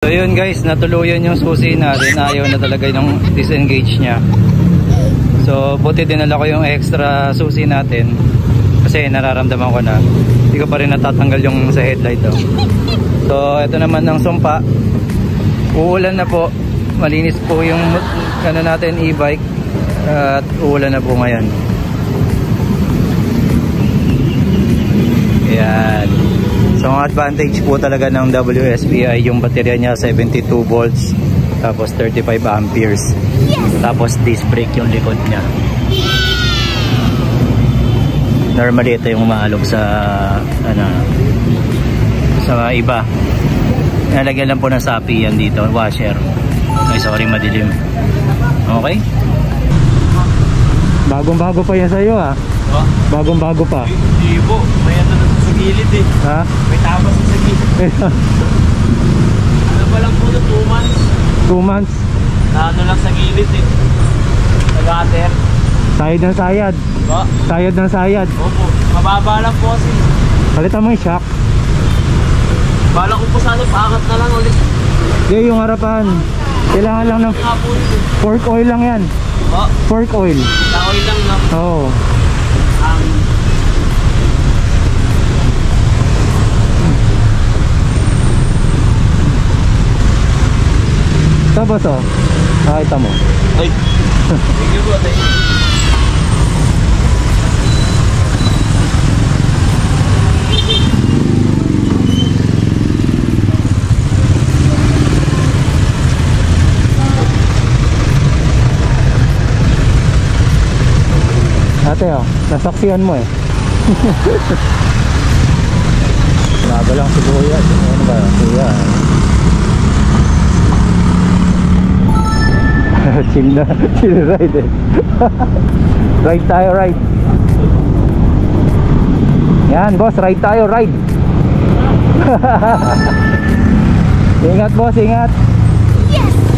So yun guys, natuluyan yung susi natin. Ayaw na talaga yung disengage nya. So buti dinala ko yung extra susi natin kasi nararamdaman ko na hindi ko pa rin natatanggal yung sa headlight oh. So ito naman ang sumpa. Uulan na po. Malinis po yung ano natin, e-bike. At uulan na po ngayon. Ayan. So ang advantage po talaga ng WSPI, yung baterya niya 72 volts tapos 35 amperes. Tapos disc brake yung likod niya. Normally ito yung umaalog sa ano, sa iba. Nalagyan lang po ng sapi yan dito, washer. Ay sorry, madilim. Okay? Bagong-bago pa yan sa'yo ha? Oh? Bagong-bago pa. Hindi po, may ano na sa gilid eh. Ha? May tapas sa gilid. Ano pa lang po na 2 months. 2 months? Na ano lang sa gilid eh. Nag-ater. Sayad ng sayad. Ba? Sayad ng sayad. Opo, mababa lang po kasi. Palitan mo yung shock. Bala ko po sana paangat na lang ulit. Yeah, yung harapan. Kailangan lang ng fork oil lang yan. Ba? Fork oil. Oil lang lang. Oo. Tapos oh, nakita mo. Ay, thank you po, thank you. Ate oh, nasaksihan mo eh. Laga lang si Kuya. Ano ba? Kuya. Chill na. Chill ride eh. Ride tayo, ride. Yan boss, ride tayo, ride. Ingat boss, ingat. Yes!